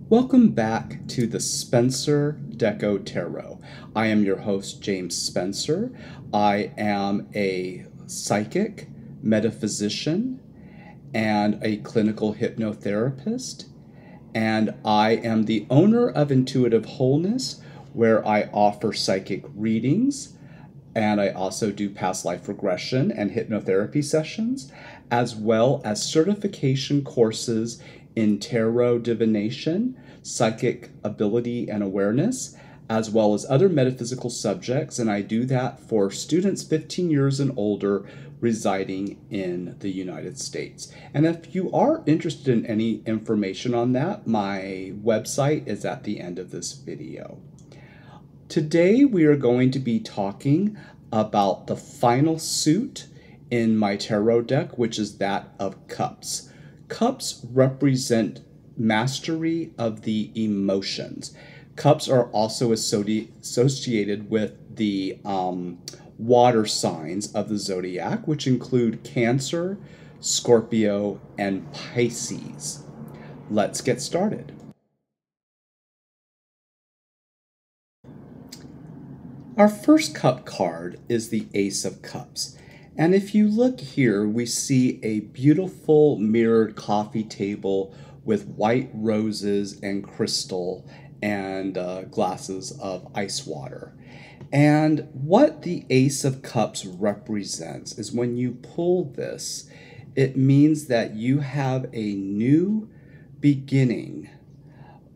Welcome back to the Spencer Deco Tarot. I am your host, James Spencer. I am a psychic, metaphysician, and a clinical hypnotherapist. And I am the owner of Intuitive Wholeness, where I offer psychic readings, and I also do past life regression and hypnotherapy sessions, as well as certification courses in tarot divination, psychic ability and awareness, as well as other metaphysical subjects. And I do that for students 15 years and older residing in the United States. And if you are interested in any information on that, my website is at the end of this video. Today we are going to be talking about the final suit in my tarot deck, which is that of Cups. Cups represent mastery of the emotions. Cups are also associated with the water signs of the zodiac, which include Cancer, Scorpio, and Pisces. Let's get started. Our first cup card is the Ace of Cups. And if you look here, we see a beautiful mirrored coffee table with white roses and crystal and glasses of ice water. And what the Ace of Cups represents is when you pull this, it means that you have a new beginning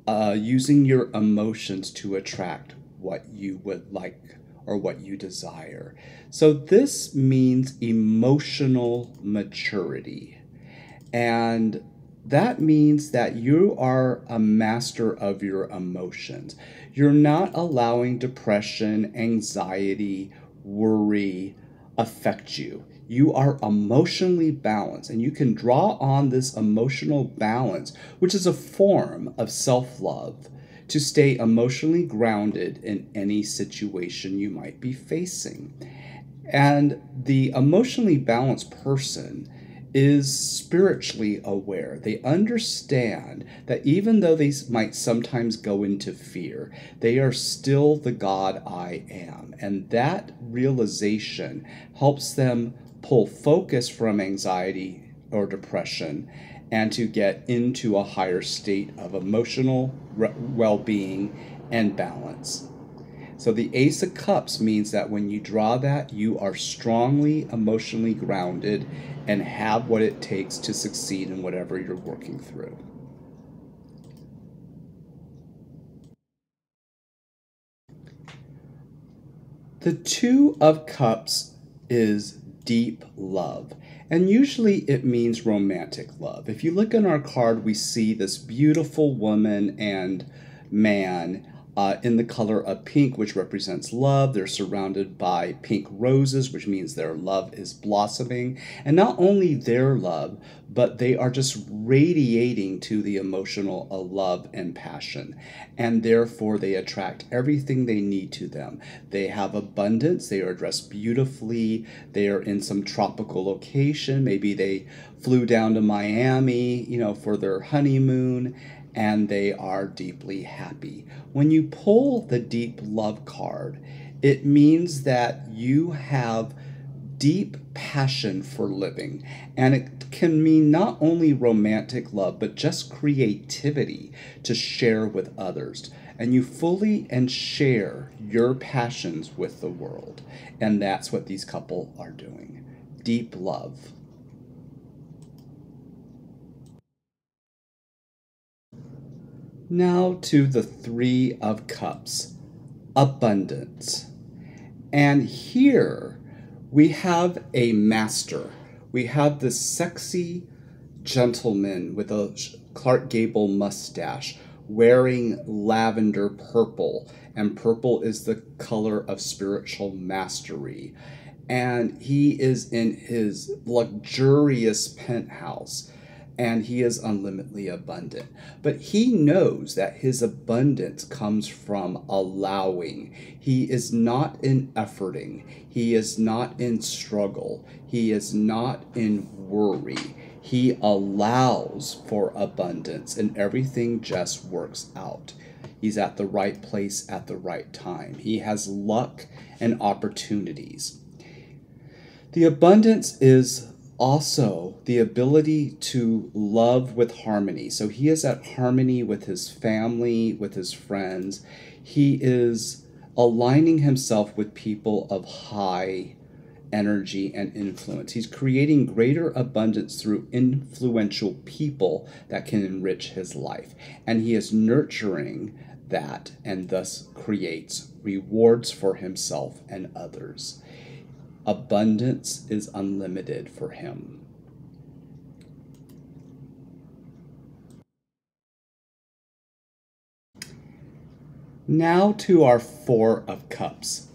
using your emotions to attract what you would like or what you desire. So this means emotional maturity. And that means that you are a master of your emotions. You're not allowing depression, anxiety, worry affect you. You are emotionally balanced, and you can draw on this emotional balance, which is a form of self-love, to stay emotionally grounded in any situation you might be facing. And the emotionally balanced person is spiritually aware. They understand that even though they might sometimes go into fear, they are still the God I am. And that realization helps them pull focus from anxiety or depression and to get into a higher state of emotional well-being and balance. So the Ace of Cups means that when you draw that, you are strongly emotionally grounded and have what it takes to succeed in whatever you're working through. The Two of Cups is deep love. And usually it means romantic love. If you look in our card, we see this beautiful woman and man in the color of pink, which represents love. They're surrounded by pink roses, which means their love is blossoming. And not only their love, but they are just radiating to the emotional love and passion. And therefore, they attract everything they need to them. They have abundance. They are dressed beautifully. They are in some tropical location. Maybe they flew down to Miami, for their honeymoon, and they are deeply happy. When you pull the deep love card, it means that you have deep passion for living. And it can mean not only romantic love, but just creativity to share with others. And you fully share your passions with the world. And that's what these couple are doing. Deep love. Now to the Three of Cups, abundance. And here we have a master. We have this sexy gentleman with a Clark Gable mustache wearing lavender purple. And purple is the color of spiritual mastery. And he is in his luxurious penthouse. And he is unlimitedly abundant. But he knows that his abundance comes from allowing. He is not in efforting. He is not in struggle. He is not in worry. He allows for abundance, and everything just works out. He's at the right place at the right time. He has luck and opportunities. The abundance is also the ability to love with harmony. So he is at harmony with his family, with his friends. He is aligning himself with people of high energy and influence. He's creating greater abundance through influential people that can enrich his life. And he is nurturing that and thus creates rewards for himself and others. Abundance is unlimited for him. Now to our Four of Cups,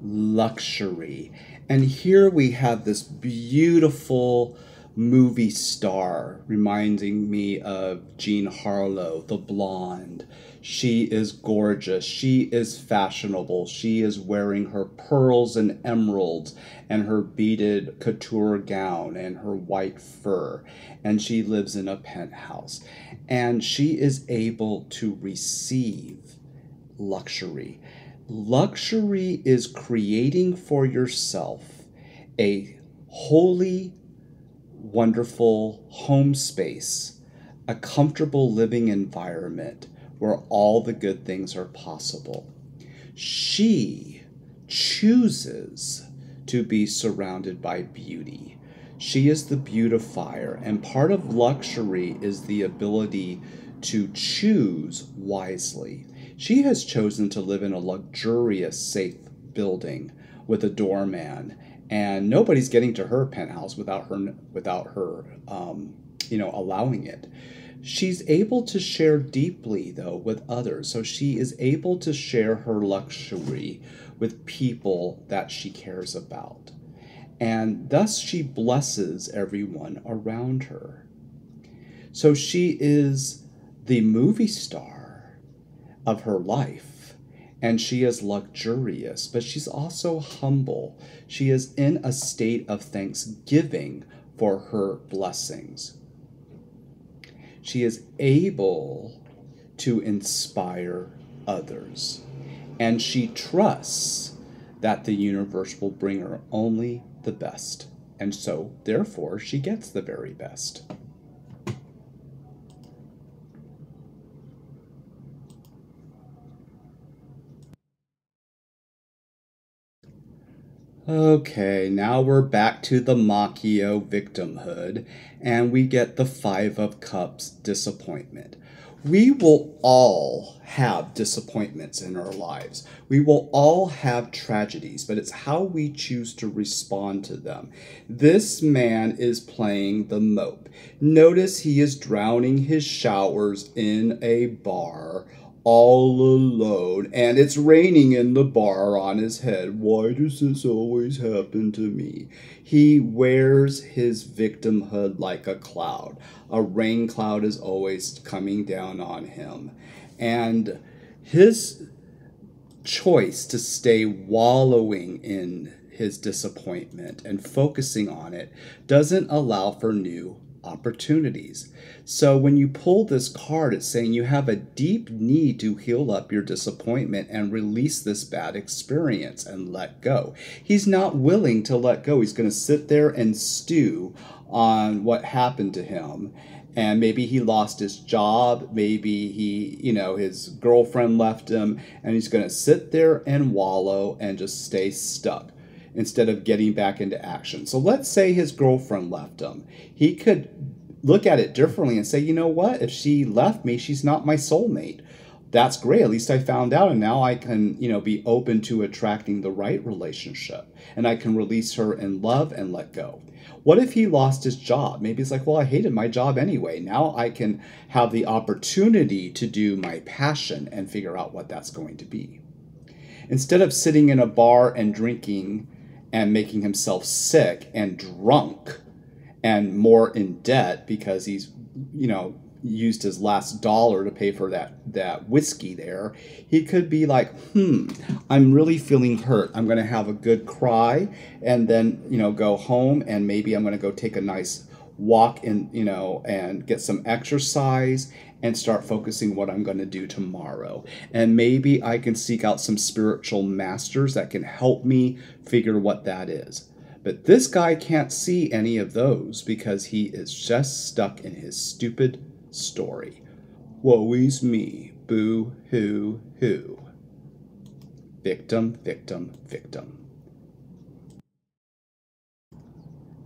luxury. And here we have this beautiful movie star reminding me of Jean Harlow, the blonde. She is gorgeous. She is fashionable. She is wearing her pearls and emeralds and her beaded couture gown and her white fur. And she lives in a penthouse. And she is able to receive luxury. Luxury is creating for yourself a holy, wonderful home space, a comfortable living environment where all the good things are possible. She chooses to be surrounded by beauty. She is the beautifier, and part of luxury is the ability to choose wisely. She has chosen to live in a luxurious, safe building with a doorman, and nobody's getting to her penthouse without her allowing it. She's able to share deeply, though, with others. So she is able to share her luxury with people that she cares about. And thus she blesses everyone around her. So she is the movie star of her life. And she is luxurious, but she's also humble. She is in a state of thanksgiving for her blessings. She is able to inspire others. And she trusts that the universe will bring her only the best. And so, therefore, she gets the very best. Okay, now we're back to the Macchio victimhood, and we get the Five of Cups, disappointment. We will all have disappointments in our lives. We will all have tragedies, but it's how we choose to respond to them. This man is playing the mope. Notice he is drowning his showers in a bar all alone, and it's raining in the bar on his head. Why does this always happen to me? He wears his victimhood like a cloud. A rain cloud is always coming down on him. And his choice to stay wallowing in his disappointment and focusing on it doesn't allow for new opportunities. So when you pull this card, it's saying you have a deep need to heal up your disappointment and release this bad experience and let go. He's not willing to let go. He's going to sit there and stew on what happened to him. And maybe he lost his job, maybe his girlfriend left him, and he's going to sit there and wallow and just stay stuck instead of getting back into action. So let's say his girlfriend left him. He could look at it differently and say, you know what? If she left me, she's not my soulmate. That's great. At least I found out, and now I can, be open to attracting the right relationship, and I can release her in love and let go. What if he lost his job? Maybe it's like, well, I hated my job anyway. Now I can have the opportunity to do my passion and figure out what that's going to be. Instead of sitting in a bar and drinking and making himself sick and drunk and more in debt because he's, used his last dollar to pay for that whiskey there, he could be like, I'm really feeling hurt. I'm going to have a good cry and then, go home, and maybe I'm going to go take a nice walk in, and get some exercise and start focusing what I'm going to do tomorrow. And maybe I can seek out some spiritual masters that can help me figure what that is. But this guy can't see any of those because he is just stuck in his stupid story. Woe is me, boo hoo hoo. Victim, victim, victim.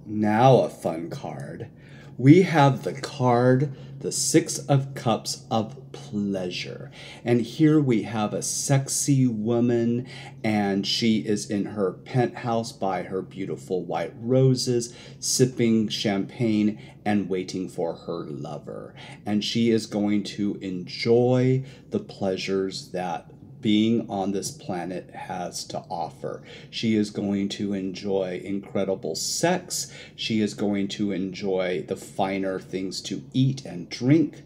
Now a fun card. We have the card, the Six of Cups of Pleasure. And here we have a sexy woman, and she is in her penthouse by her beautiful white roses, sipping champagne and waiting for her lover. And she is going to enjoy the pleasures that being on this planet has to offer. She is going to enjoy incredible sex. She is going to enjoy the finer things to eat and drink.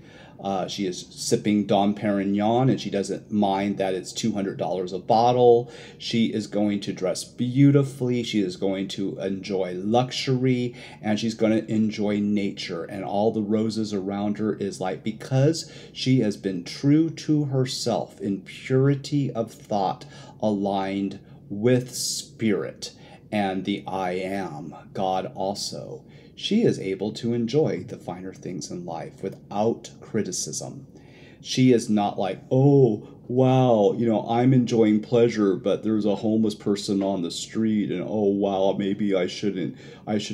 She is sipping Dom Perignon, and she doesn't mind that it's $200 a bottle. She is going to dress beautifully. She is going to enjoy luxury, and she's going to enjoy nature. And all the roses around her is like, because she has been true to herself in purity of thought, aligned with spirit and the I am, God also. She is able to enjoy the finer things in life without criticism. She is not like, oh, wow, I'm enjoying pleasure, but there's a homeless person on the street, and oh, wow, maybe I should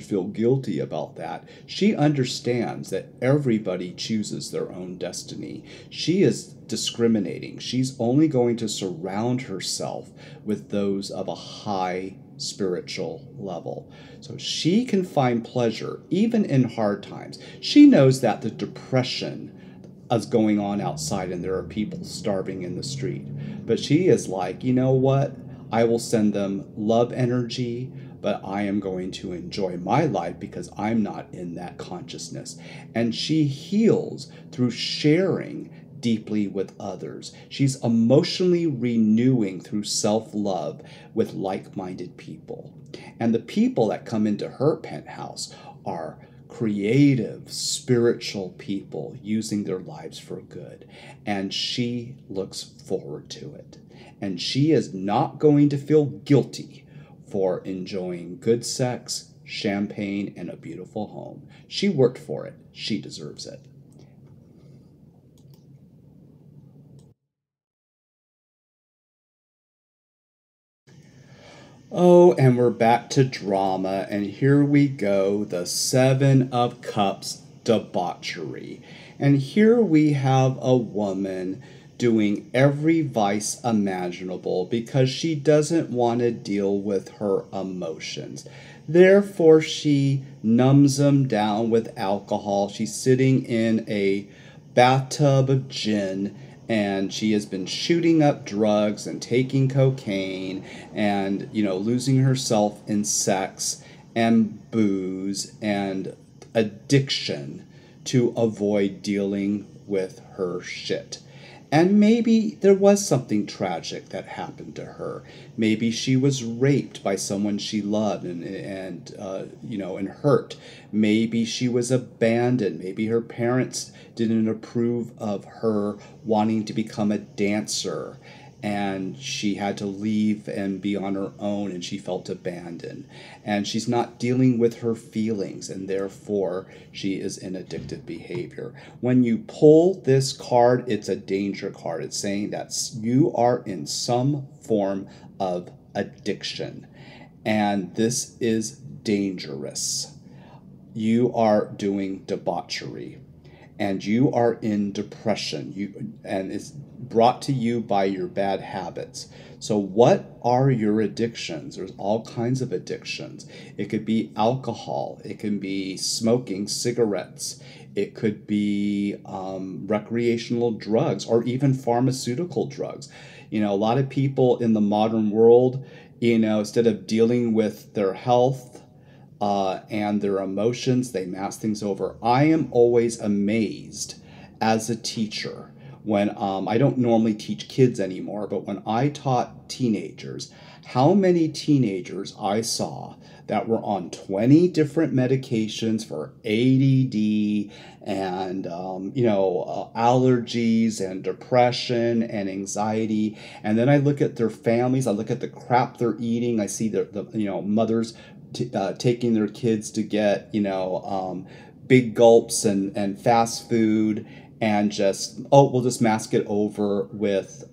feel guilty about that. She understands that everybody chooses their own destiny. She is discriminating. She's only going to surround herself with those of a high spiritual level. So she can find pleasure even in hard times. She knows that the depression is going on outside and there are people starving in the street. But she is like, you know what? I will send them love energy, but I am going to enjoy my life because I'm not in that consciousness. And she heals through sharing deeply with others. She's emotionally renewing through self-love with like-minded people. And the people that come into her penthouse are creative, spiritual people using their lives for good. And she looks forward to it. And she is not going to feel guilty for enjoying good sex, champagne, and a beautiful home. She worked for it. She deserves it. Oh, and we're back to drama, and here we go, the Seven of Cups debauchery. And here we have a woman doing every vice imaginable because she doesn't want to deal with her emotions. Therefore, she numbs them down with alcohol. She's sitting in a bathtub of gin, and she has been shooting up drugs and taking cocaine and, losing herself in sex and booze and addiction to avoid dealing with her shit. And maybe there was something tragic that happened to her. Maybe she was raped by someone she loved and hurt. Maybe she was abandoned. Maybe her parents didn't approve of her wanting to become a dancer, and she had to leave and be on her own, and she felt abandoned. And she's not dealing with her feelings, and therefore she is in addictive behavior. When you pull this card, it's a danger card. It's saying that you are in some form of addiction, and this is dangerous. You are doing debauchery, and you are in depression, and it's brought to you by your bad habits. So what are your addictions? There's all kinds of addictions. It could be alcohol. It can be smoking cigarettes. It could be recreational drugs or even pharmaceutical drugs. A lot of people in the modern world, instead of dealing with their health and their emotions, they mask things over. I am always amazed as a teacher when I don't normally teach kids anymore, but when I taught teenagers, how many teenagers I saw that were on 20 different medications for ADD and allergies and depression and anxiety. And then I look at their families, I look at the crap they're eating, I see the mothers taking their kids to get big gulps and fast food, and just, we'll just mask it over with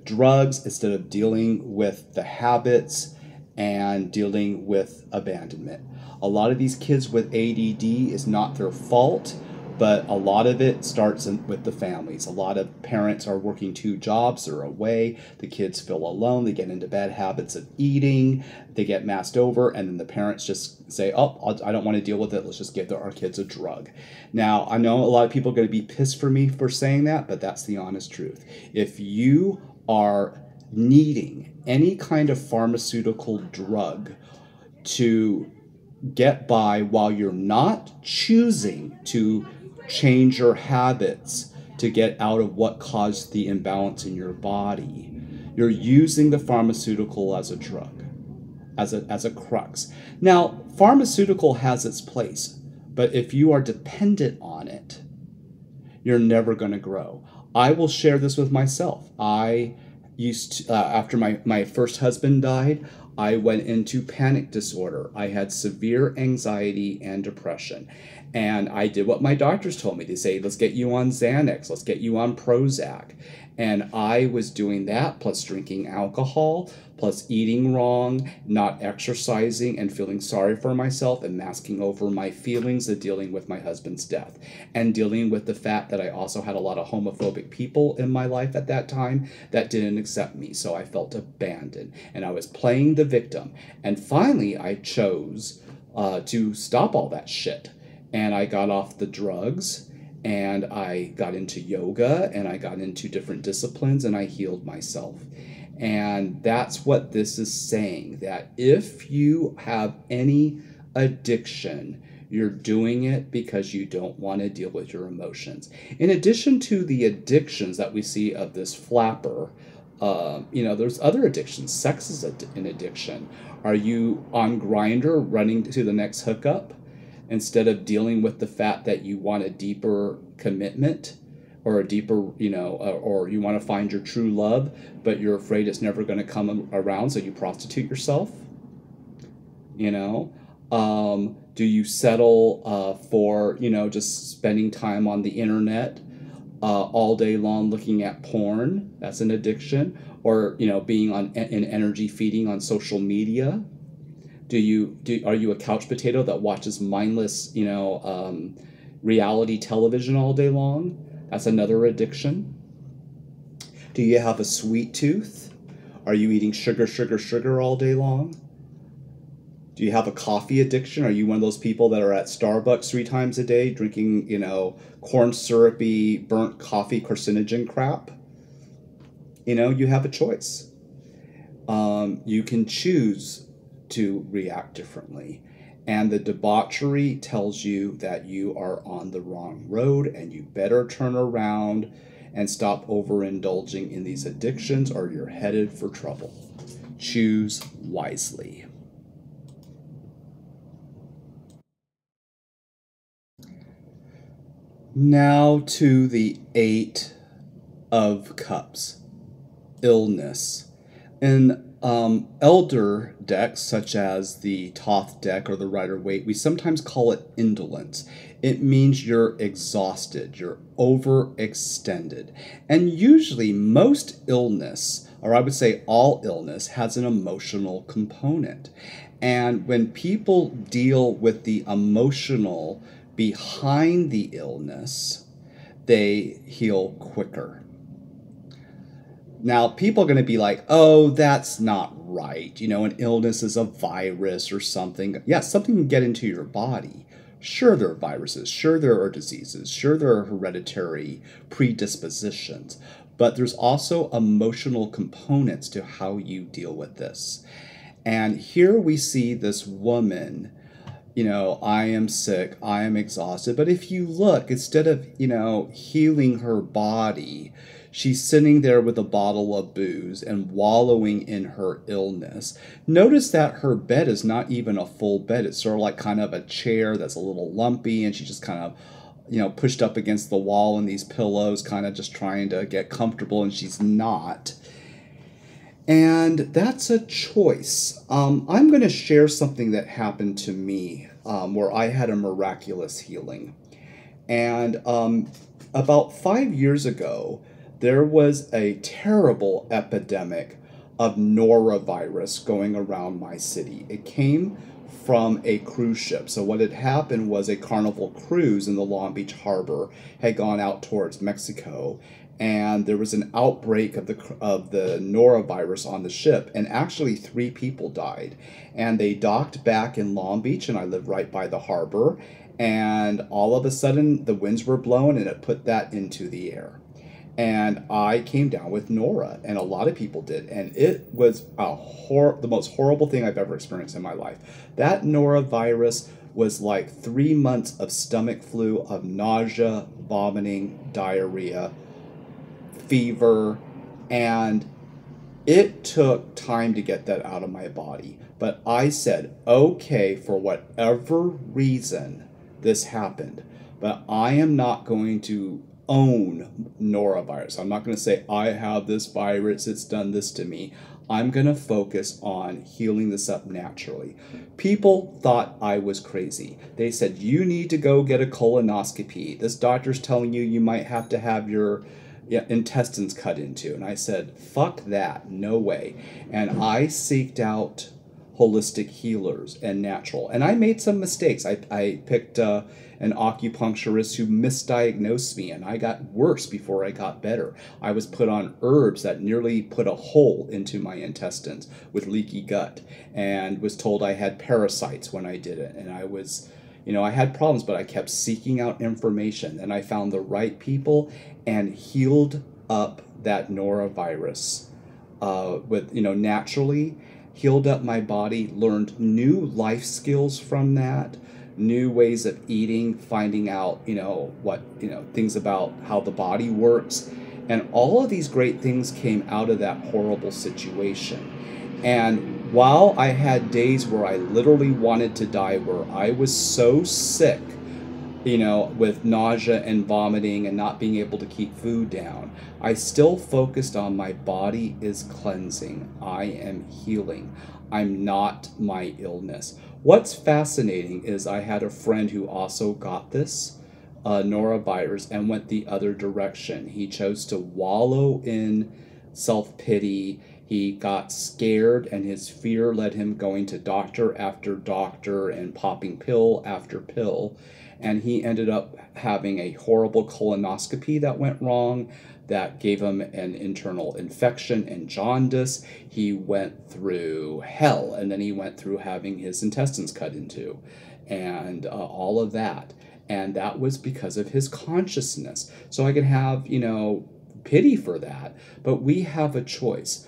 drugs instead of dealing with the habits and dealing with abandonment. A lot of these kids with ADD is not their fault, but a lot of it starts with the families. A lot of parents are working 2 jobs, they're away, the kids feel alone, they get into bad habits of eating, they get masked over, and then the parents just say, I don't want to deal with it, let's just give our kids a drug. Now, I know a lot of people are going to be pissed for me for saying that, but that's the honest truth. If you are needing any kind of pharmaceutical drug to get by while you're not choosing to change your habits to get out of what caused the imbalance in your body, you're using the pharmaceutical as a drug, as a crux. Now, pharmaceutical has its place, but if you are dependent on it, you're never going to grow. I will share this with myself. I used to, after my first husband died, I went into panic disorder. I had severe anxiety and depression. And I did what my doctors told me. They say, let's get you on Xanax, let's get you on Prozac. And I was doing that, plus drinking alcohol, plus eating wrong, not exercising, and feeling sorry for myself, and masking over my feelings of dealing with my husband's death, and dealing with the fact that I also had a lot of homophobic people in my life at that time that didn't accept me, so I felt abandoned, and I was playing the victim. And finally, I chose to stop all that shit, and I got off the drugs, and I got into yoga, and I got into different disciplines, and I healed myself. And that's what this is saying, that if you have any addiction, you're doing it because you don't want to deal with your emotions. In addition to the addictions that we see of this flapper, there's other addictions. Sex is an addiction. Are you on Grindr running to the next hookup instead of dealing with the fact that you want a deeper commitment, or a deeper, or you want to find your true love, but you're afraid it's never going to come around, so you prostitute yourself? Do you settle for, just spending time on the internet all day long looking at porn? That's an addiction. Or, being in energy feeding on social media? Are you a couch potato that watches mindless, reality television all day long? That's another addiction. Do you have a sweet tooth? Are you eating sugar, sugar, sugar all day long? Do you have a coffee addiction? Are you one of those people that are at Starbucks 3 times a day drinking, corn syrupy, burnt coffee, carcinogen crap? You have a choice. You can choose to react differently. And the debauchery tells you that you are on the wrong road and you better turn around and stop overindulging in these addictions, or you're headed for trouble. Choose wisely. Now to the 8 of Cups, illness. In elder decks, such as the Thoth deck or the Rider-Waite, we sometimes call it indolence. It means you're exhausted, you're overextended. And usually most illness, or I would say all illness, has an emotional component. And when people deal with the emotional behind the illness, they heal quicker. Now, people are going to be like, oh, that's not right. An illness is a virus or something. Yes, something can get into your body. Sure, there are viruses. Sure, there are diseases. Sure, there are hereditary predispositions. But there's also emotional components to how you deal with this. And here we see this woman I am sick, I am exhausted. But if you look, instead of, healing her body, she's sitting there with a bottle of booze and wallowing in her illness. Notice that her bed is not even a full bed. It's sort of like kind of a chair that's a little lumpy, and she just kind of, pushed up against the wall in these pillows, kind of just trying to get comfortable, and she's not. And that's a choice. I'm going to share something that happened to me where I had a miraculous healing. And about 5 years ago, there was a terrible epidemic of norovirus going around my city. It came from a cruise ship. So what had happened was a Carnival cruise in the Long Beach harbor had gone out towards Mexico, and there was an outbreak of the norovirus on the ship, and actually 3 people died. And they docked back in Long Beach, and I live right by the harbor, and all of a sudden the winds were blowing and it put that into the air. And I came down with Nora, and a lot of people did, and it was the most horrible thing I've ever experienced in my life. That norovirus was like 3 months of stomach flu, of nausea, vomiting, diarrhea, fever, and it took time to get that out of my body. But I said, okay, for whatever reason this happened, but I am not going to own norovirus. I'm not going to say, I have this virus, it's done this to me. I'm going to focus on healing this up naturally. People thought I was crazy. They said, you need to go get a colonoscopy. This doctor's telling you you might have to have your intestines cut into. And I said, fuck that, no way. And I seeked out holistic healers and natural. And I made some mistakes. I picked an acupuncturist who misdiagnosed me, and I got worse before I got better. I was put on herbs that nearly put a hole into my intestines with leaky gut, and was told I had parasites when I did it. And I was, I had problems, but I kept seeking out information, and I found the right people and healed up that norovirus with, naturally, healed up my body, learned new life skills from that, new ways of eating, finding out, things about how the body works. And all of these great things came out of that horrible situation. And while I had days where I literally wanted to die, where I was so sick, with nausea and vomiting and not being able to keep food down, I still focused on my body is cleansing. I am healing. I'm not my illness. What's fascinating is I had a friend who also got this norovirus and went the other direction. He chose to wallow in self-pity. He got scared, and his fear led him going to doctor after doctor and popping pill after pill. And he ended up having a horrible colonoscopy that went wrong, that gave him an internal infection and jaundice. He went through hell, and then he went through having his intestines cut into, and all of that. And that was because of his consciousness. So I can have, pity for that, but we have a choice.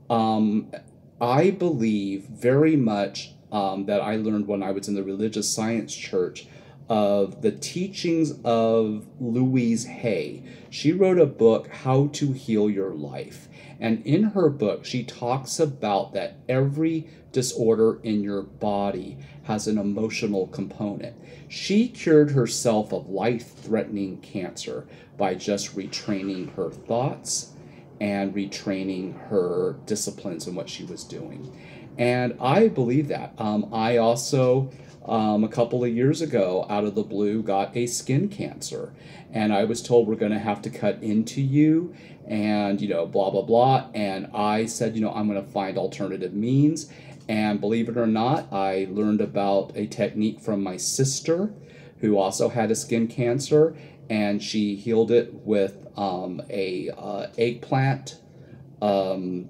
I believe very much that I learned when I was in the religious science church of the teachings of Louise Hay. She wrote a book, How to Heal Your Life. And in her book, she talks about that every disorder in your body has an emotional component. She cured herself of life-threatening cancer by just retraining her thoughts and retraining her disciplines and what she was doing. And I believe that. I also, a couple of years ago, out of the blue, got a skin cancer. And I was told, we're going to have to cut into you and, blah, blah, blah. And I said, I'm going to find alternative means. And believe it or not, I learned about a technique from my sister who also had a skin cancer. And she healed it with eggplant, an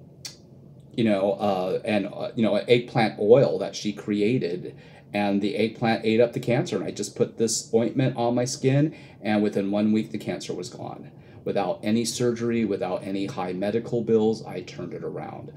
eggplant oil that she created, and the eggplant ate up the cancer. And I just put this ointment on my skin, and within 1 week the cancer was gone. Without any surgery, without any high medical bills, I turned it around.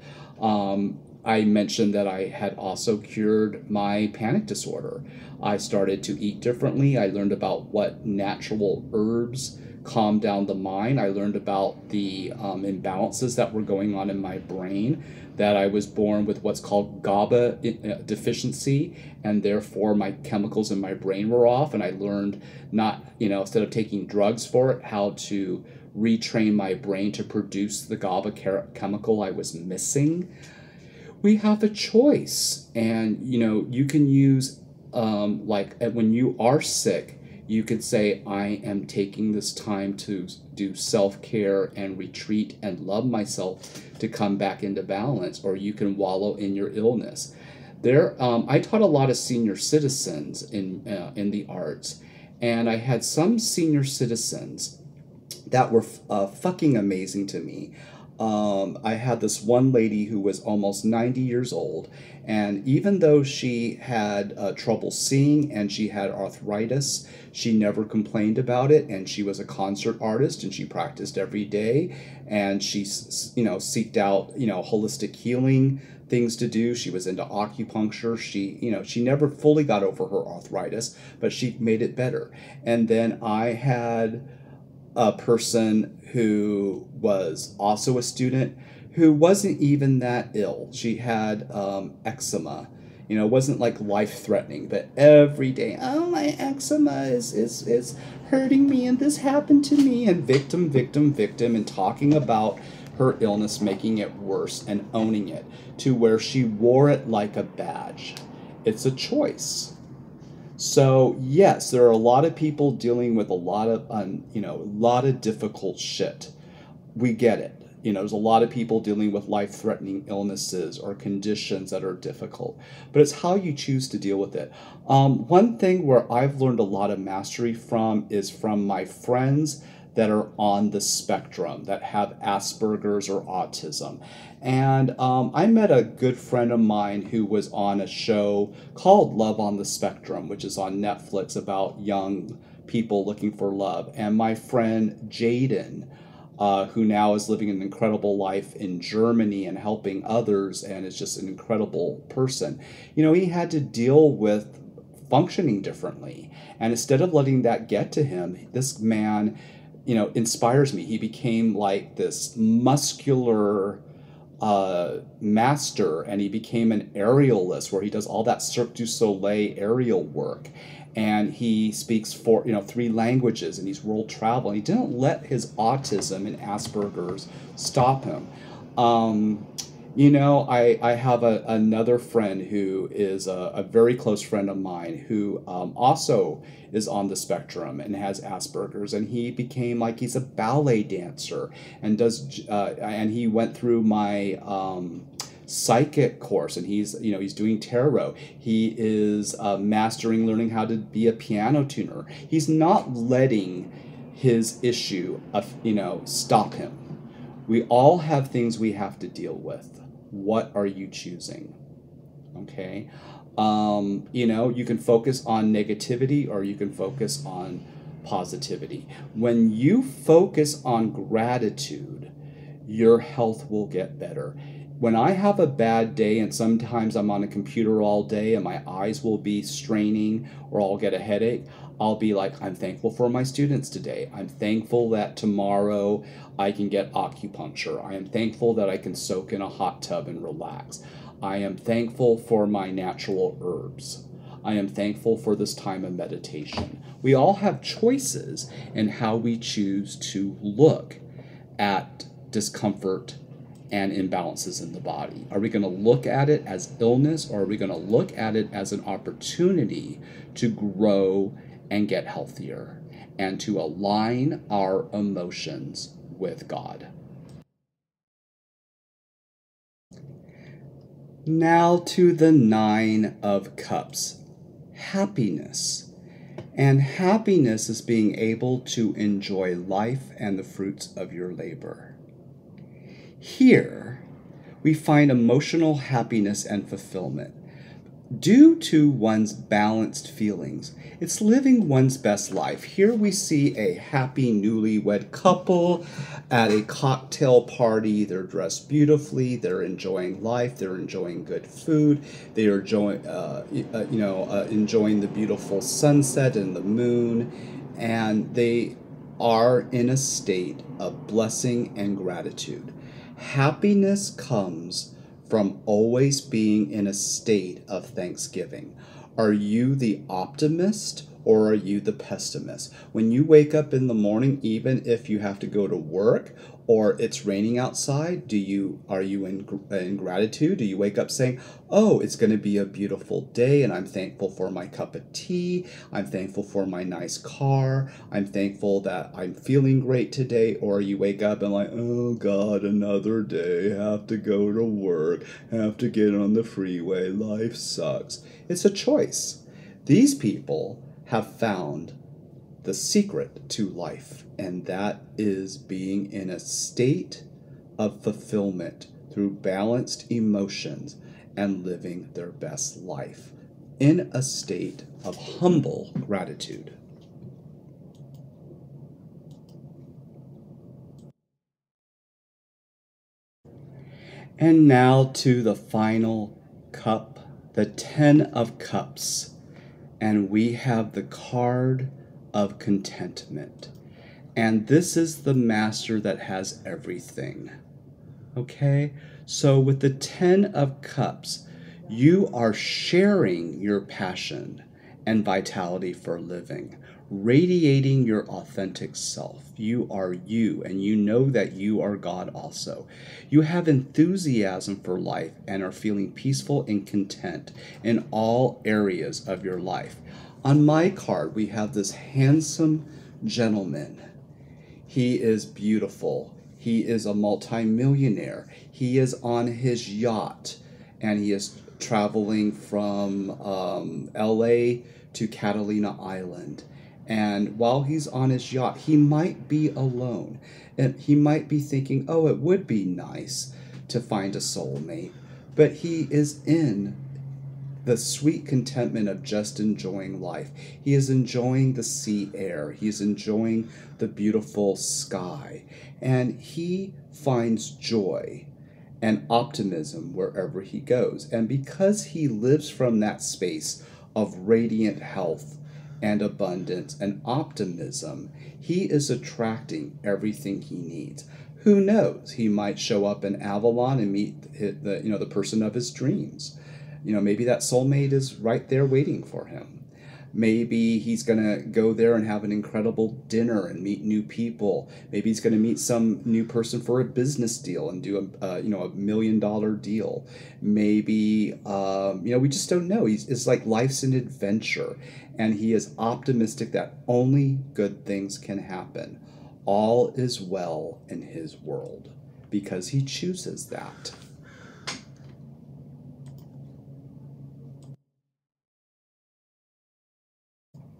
I mentioned that I had also cured my panic disorder. I started to eat differently. I learned about what natural herbs calm down the mind. I learned about the imbalances that were going on in my brain, that I was born with what's called GABA deficiency, and therefore my chemicals in my brain were off. And I learned not, instead of taking drugs for it, how to retrain my brain to produce the GABA chemical I was missing. We have a choice, and you can use like when you are sick, you could say, I am taking this time to do self-care and retreat and love myself to come back into balance. Or you can wallow in your illness. I taught a lot of senior citizens in the arts, and I had some senior citizens that were fucking amazing to me. I had this one lady who was almost 90 years old, and even though she had trouble seeing and she had arthritis, she never complained about it, and she was a concert artist, and she practiced every day, and she seeked out holistic healing things to do. She was into acupuncture. She never fully got over her arthritis, but she made it better. And then I had a person who was also a student who wasn't even that ill. She had eczema. It wasn't like life-threatening, but every day, oh, my eczema is hurting me, and this happened to me, and victim, and talking about her illness, making it worse, and owning it to where she wore it like a badge. It's a choice. So yes, there are a lot of people dealing with a lot of difficult shit. We get it. There's a lot of people dealing with life-threatening illnesses or conditions that are difficult, but it's how you choose to deal with it. One thing where I've learned a lot of mastery from is from my friends that are on the spectrum, that have Asperger's or autism. And I met a good friend of mine who was on a show called Love on the Spectrum, which is on Netflix, about young people looking for love. And my friend Jaden, who now is living an incredible life in Germany and helping others, and is just an incredible person, he had to deal with functioning differently. And instead of letting that get to him, this man inspires me. He became like this muscular master, and he became an aerialist where he does all that Cirque du Soleil aerial work, and he speaks 3 languages, and he's world travel. And he didn't let his autism and Asperger's stop him. I have another friend who is a very close friend of mine who also is on the spectrum and has Asperger's, and he became like, he's a ballet dancer and and he went through my psychic course, and he's doing tarot. He is learning how to be a piano tuner. He's not letting his issue stop him. We all have things we have to deal with. What are you choosing? Okay. You can focus on negativity, or you can focus on positivity. When you focus on gratitude, your health will get better. When I have a bad day, and sometimes I'm on a computer all day and my eyes will be straining, or I'll get a headache, I'll be like, I'm thankful for my students today. I'm thankful that tomorrow I can get acupuncture. I am thankful that I can soak in a hot tub and relax. I am thankful for my natural herbs. I am thankful for this time of meditation. We all have choices in how we choose to look at discomfort and imbalances in the body. Are we going to look at it as illness, or are we going to look at it as an opportunity to grow and get healthier and to align our emotions with God? Now to the 9 of Cups, happiness. And happiness is being able to enjoy life and the fruits of your labor. Here, we find emotional happiness and fulfillment. due to one's balanced feelings. It's living one's best life. Here we see a happy newlywed couple at a cocktail party. They're dressed beautifully. They're enjoying life. They're enjoying good food. They are enjoying the beautiful sunset and the moon, and they are in a state of blessing and gratitude. Happiness comes from always being in a state of thanksgiving. Are you the optimist or are you the pessimist? When you wake up in the morning, even if you have to go to work or it's raining outside, are you in gratitude? Do you wake up saying, "Oh, it's going to be a beautiful day and I'm thankful for my cup of tea. I'm thankful for my nice car. I'm thankful that I'm feeling great today"? Or you wake up and like, "Oh God, another day, have to go to work, have to get on the freeway, life sucks." It's a choice. These people have found the secret to life, and that is being in a state of fulfillment through balanced emotions and living their best life in a state of humble gratitude. And now to the final cup, the 10 of Cups. And we have the card of contentment. And this is the master that has everything. Okay? So with the 10 of Cups, you are sharing your passion and vitality for living, radiating your authentic self. You are you, and you know that you are God also. You have enthusiasm for life and are feeling peaceful and content in all areas of your life. On my card, we have this handsome gentleman. He is beautiful. He is a multimillionaire. He is on his yacht, and he is traveling from LA to Catalina Island. And while he's on his yacht, he might be alone. And he might be thinking, "Oh, it would be nice to find a soulmate." But he is in the sweet contentment of just enjoying life. He is enjoying the sea air. He is enjoying the beautiful sky. And he finds joy and optimism wherever he goes. And because he lives from that space of radiant health and abundance and optimism, he is attracting everything he needs. Who knows? He might show up in Avalon and meet the person of his dreams. Maybe that soulmate is right there waiting for him. Maybe he's going to go there and have an incredible dinner and meet new people. Maybe he's going to meet some new person for a business deal and do a $1 million deal. Maybe, we just don't know. It's like life's an adventure, and he is optimistic that only good things can happen. All is well in his world because he chooses that.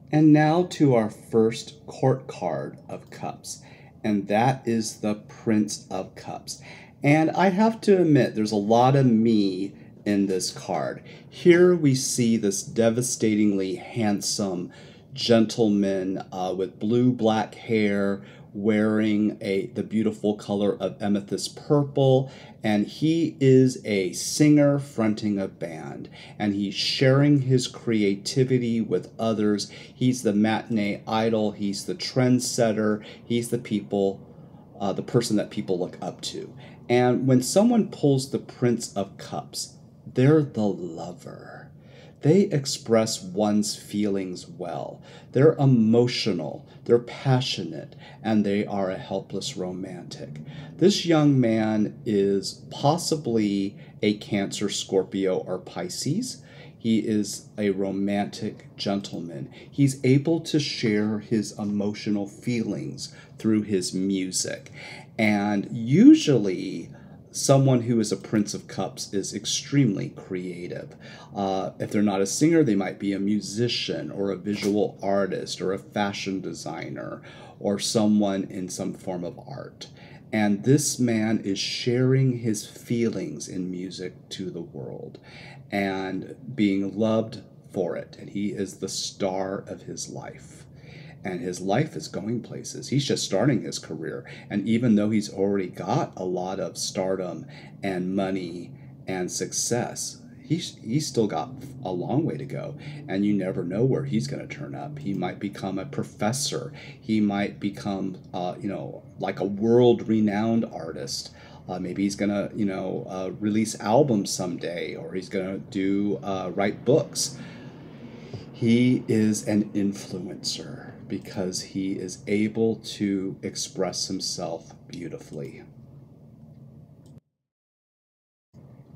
And now to our first court card of cups, and that is the Prince of Cups. And I have to admit, there's a lot of me in this card. Here we see this devastatingly handsome gentleman with blue-black hair, wearing the beautiful color of amethyst purple, and he is a singer fronting a band, and he's sharing his creativity with others. He's the matinee idol, he's the trendsetter, he's the person that people look up to. And when someone pulls the Prince of Cups, they're the lover. They express one's feelings well. They're emotional, they're passionate, and they are a helpless romantic. This young man is possibly a Cancer, Scorpio, or Pisces. He is a romantic gentleman. He's able to share his emotional feelings through his music. And usually, someone who is a Prince of Cups is extremely creative. If they're not a singer, they might be a musician or a visual artist or a fashion designer or someone in some form of art. And this man is sharing his feelings in music to the world and being loved for it. And he is the star of his life. And his life is going places. He's just starting his career. And even though he's already got a lot of stardom and money and success, he's still got a long way to go. And you never know where he's going to turn up. He might become a professor. He might become, like a world-renowned artist. Maybe he's going to, release albums someday, or he's going to write books. He is an influencer because he is able to express himself beautifully.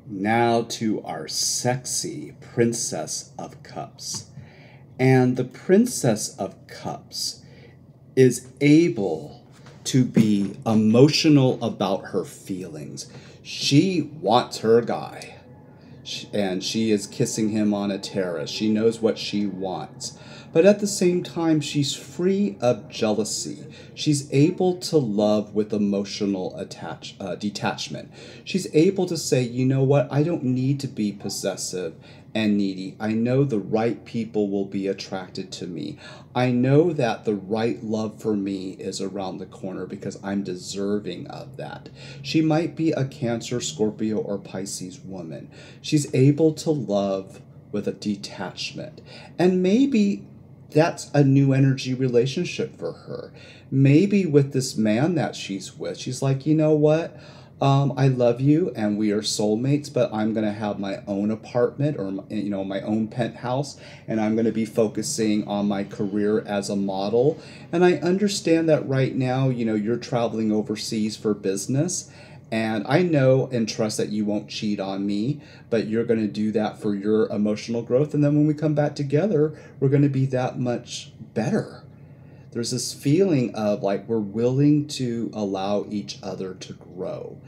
Now to our sexy Princess of Cups. And the Princess of Cups is able to be emotional about her feelings. She wants her guy, and she is kissing him on a terrace. She knows what she wants. But at the same time, she's free of jealousy. She's able to love with emotional detachment. She's able to say, you know what, I don't need to be possessive and needy. I know the right people will be attracted to me. I know that the right love for me is around the corner because I'm deserving of that. She might be a Cancer, Scorpio, or Pisces woman. She's able to love with a detachment. And maybe that's a new energy relationship for her. Maybe with this man that she's with, she's like, you know what? I love you and we are soulmates, but I'm going to have my own apartment or, my own penthouse, and I'm going to be focusing on my career as a model. And I understand that right now, you're traveling overseas for business. And I know and trust that you won't cheat on me, but you're going to do that for your emotional growth. And then when we come back together, we're going to be that much better. There's this feeling of like we're willing to allow each other to grow.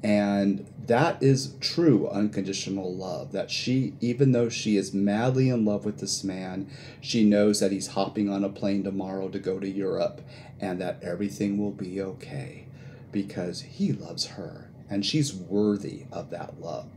And that is true unconditional love, that she, even though she is madly in love with this man, she knows that he's hopping on a plane tomorrow to go to Europe and that everything will be okay because he loves her and she's worthy of that love.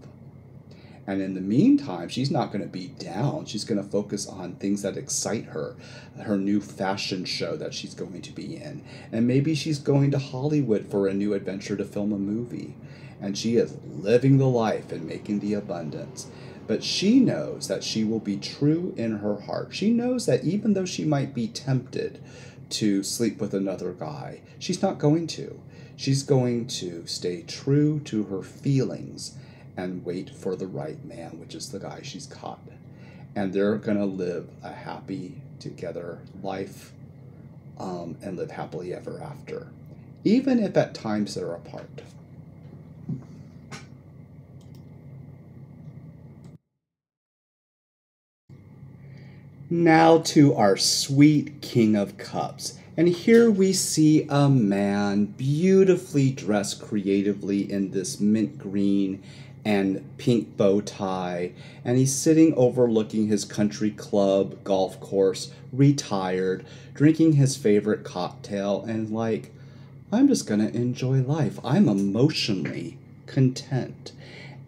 And in the meantime, she's not going to be down. She's going to focus on things that excite her, her new fashion show that she's going to be in. And maybe she's going to Hollywood for a new adventure to film a movie. And she is living the life and making the abundance. But she knows that she will be true in her heart. She knows that even though she might be tempted to sleep with another guy, she's not going to. She's going to stay true to her feelings and wait for the right man, which is the guy she's caught. And they're going to live a happy together life and live happily ever after, even if at times they're apart. Now to our sweet King of Cups. And here we see a man beautifully dressed creatively in this mint green and pink bow tie. And he's sitting overlooking his country club golf course, retired, drinking his favorite cocktail and like, I'm just going to enjoy life. I'm emotionally content.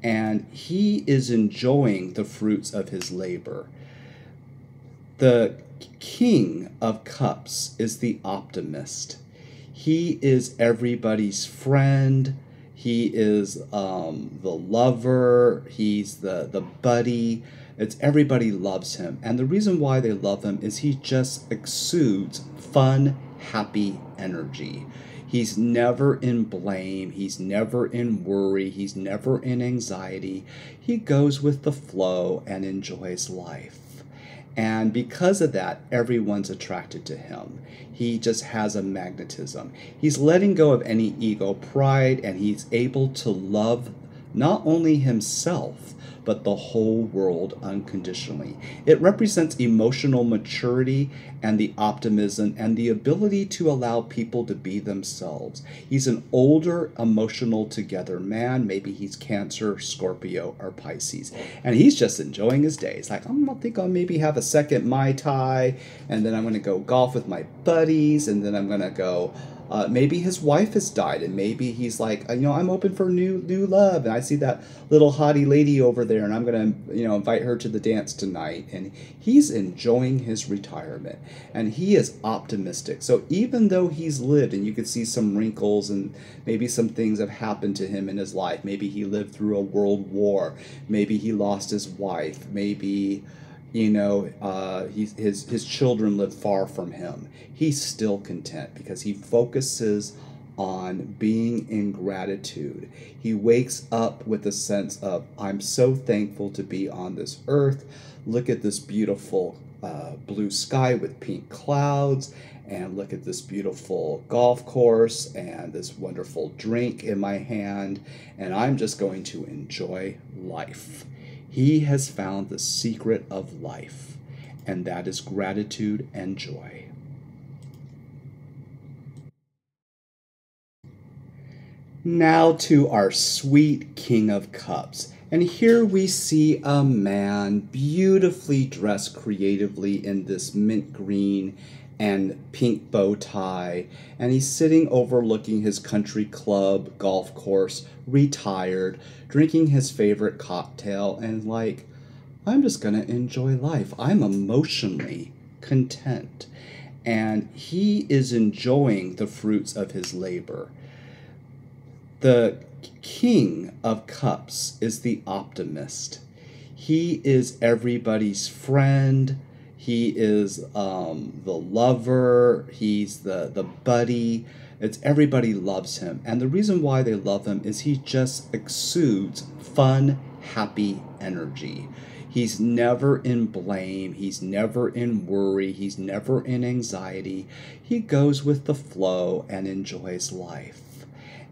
And he is enjoying the fruits of his labor. The King of Cups is the optimist. He is everybody's friend. He is the lover. He's the buddy. It's everybody loves him. And the reason why they love him is he just exudes fun, happy energy. He's never in blame. He's never in worry. He's never in anxiety. He goes with the flow and enjoys life. And because of that, everyone's attracted to him. He just has a magnetism. He's letting go of any ego, pride, and he's able to love not only himself, but the whole world unconditionally. It represents emotional maturity and the optimism and the ability to allow people to be themselves. He's an older, emotional together man. Maybe he's Cancer, Scorpio, or Pisces. And he's just enjoying his day. He's like, I think I'll maybe have a second Mai Tai, and then I'm going to go golf with my buddies, and then I'm going to go Maybe his wife has died, and maybe he's like, I'm open for new love, and I see that little haughty lady over there, and I'm gonna, invite her to the dance tonight. And he's enjoying his retirement, and he is optimistic. So even though he's lived, and you could see some wrinkles, and maybe some things have happened to him in his life. Maybe he lived through a world war. Maybe he lost his wife. Maybe his children live far from him. He's still content because he focuses on being in gratitude. He wakes up with a sense of, I'm so thankful to be on this earth. Look at this beautiful blue sky with pink clouds, and look at this beautiful golf course and this wonderful drink in my hand, and I'm just going to enjoy life. He has found the secret of life, and that is gratitude and joy. Now to our sweet King of Cups. And here we see a man beautifully dressed creatively in this mint green and pink bow tie. And he's sitting overlooking his country club golf course, retired, drinking his favorite cocktail, and like, I'm just going to enjoy life. I'm emotionally content. And he is enjoying the fruits of his labor. The King of Cups is the optimist. He is everybody's friend. He is the lover. He's the buddy. It's everybody loves him. And the reason why they love him is he just exudes fun, happy energy. He's never in blame. He's never in worry. He's never in anxiety. He goes with the flow and enjoys life.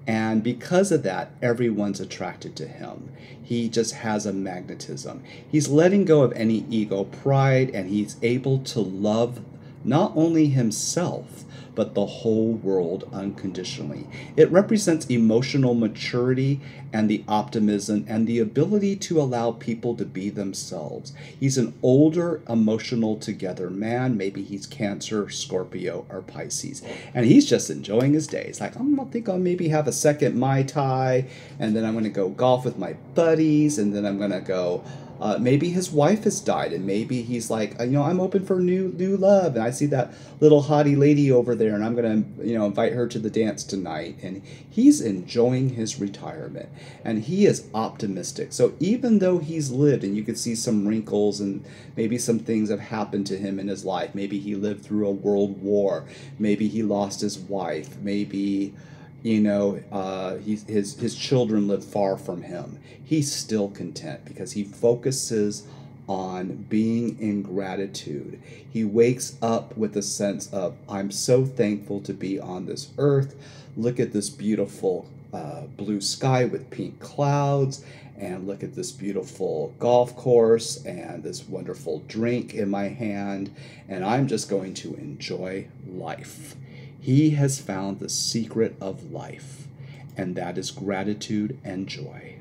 And because of that, everyone's attracted to him. He just has a magnetism. He's letting go of any ego pride, and he's able to love not only himself, but the whole world unconditionally. It represents emotional maturity and the optimism and the ability to allow people to be themselves. He's an older, emotional together man. Maybe he's Cancer, Scorpio, or Pisces. And he's just enjoying his day. He's like, I think I'll maybe have a second Mai Tai, and then I'm going to go golf with my buddies, and then I'm going to go maybe his wife has died, and maybe he's like, I'm open for new love, and I see that little haughty lady over there, and I'm gonna, invite her to the dance tonight. And he's enjoying his retirement, and he is optimistic. So even though he's lived, and you could see some wrinkles, and maybe some things have happened to him in his life. Maybe he lived through a world war. Maybe he lost his wife. Maybe his children live far from him. He's still content because he focuses on being in gratitude. He wakes up with a sense of, I'm so thankful to be on this earth. Look at this beautiful blue sky with pink clouds, and look at this beautiful golf course and this wonderful drink in my hand, and I'm just going to enjoy life. He has found the secret of life, and that is gratitude and joy.